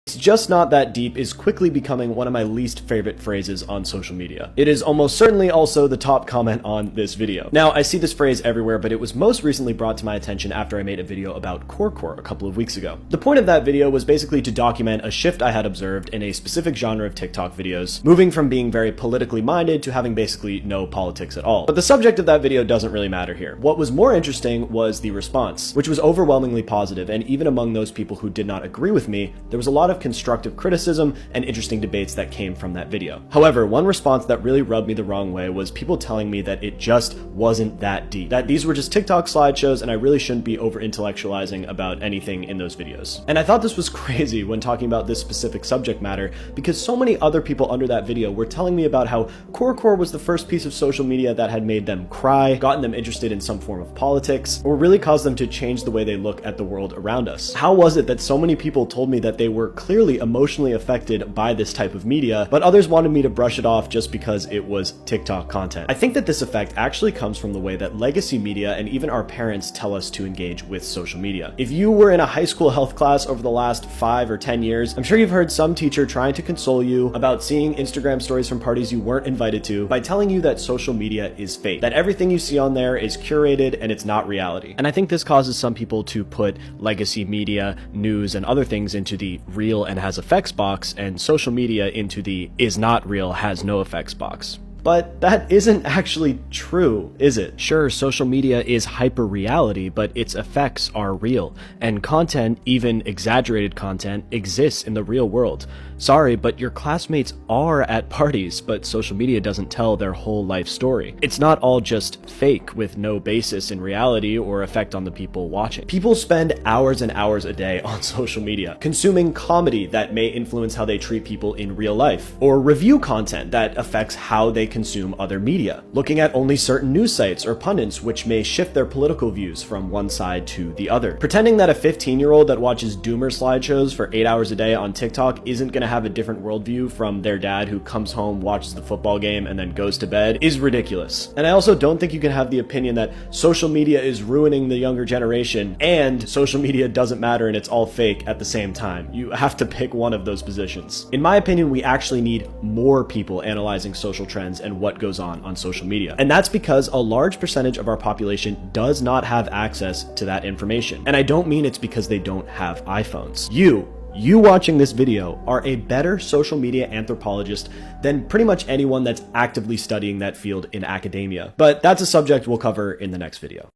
"It's just not that deep" is quickly becoming one of my least favorite phrases on social media. It is almost certainly also the top comment on this video. Now, I see this phrase everywhere, but it was most recently brought to my attention after I made a video about corecore a couple of weeks ago. The point of that video was basically to document a shift I had observed in a specific genre of TikTok videos, moving from being very politically minded to having basically no politics at all. But the subject of that video doesn't really matter here. What was more interesting was the response, which was overwhelmingly positive, and even among those people who did not agree with me, there was a lot of constructive criticism and interesting debates that came from that video. However, one response that really rubbed me the wrong way was people telling me that it just wasn't that deep, that these were just TikTok slideshows and I really shouldn't be over intellectualizing about anything in those videos. And I thought this was crazy when talking about this specific subject matter, because so many other people under that video were telling me about how corecore was the first piece of social media that had made them cry, gotten them interested in some form of politics, or really caused them to change the way they look at the world around us. How was it that so many people told me that they were clearly emotionally affected by this type of media, but others wanted me to brush it off just because it was TikTok content? I think that this effect actually comes from the way that legacy media and even our parents tell us to engage with social media. If you were in a high school health class over the last 5 or 10 years, I'm sure you've heard some teacher trying to console you about seeing Instagram stories from parties you weren't invited to by telling you that social media is fake, that everything you see on there is curated and it's not reality. And I think this causes some people to put legacy media, news, and other things into the real and has effects box, and social media into the is not real, has no effects box. But that isn't actually true, is it? Sure, social media is hyper-reality, but its effects are real, and content, even exaggerated content, exists in the real world. Sorry, but your classmates are at parties, but social media doesn't tell their whole life story. It's not all just fake with no basis in reality or effect on the people watching. People spend hours and hours a day on social media, consuming comedy that may influence how they treat people in real life, or review content that affects how they consume other media, looking at only certain news sites or pundits which may shift their political views from one side to the other. Pretending that a 15-year-old that watches doomer slideshows for 8 hours a day on TikTok isn't gonna have a different worldview from their dad who comes home, watches the football game, and then goes to bed is ridiculous. And I also don't think you can have the opinion that social media is ruining the younger generation and social media doesn't matter and it's all fake at the same time. You have to pick one of those positions. In my opinion, we actually need more people analyzing social trends and what goes on social media. And that's because a large percentage of our population does not have access to that information. And I don't mean it's because they don't have iPhones. You watching this video are a better social media anthropologist than pretty much anyone that's actively studying that field in academia. But that's a subject we'll cover in the next video.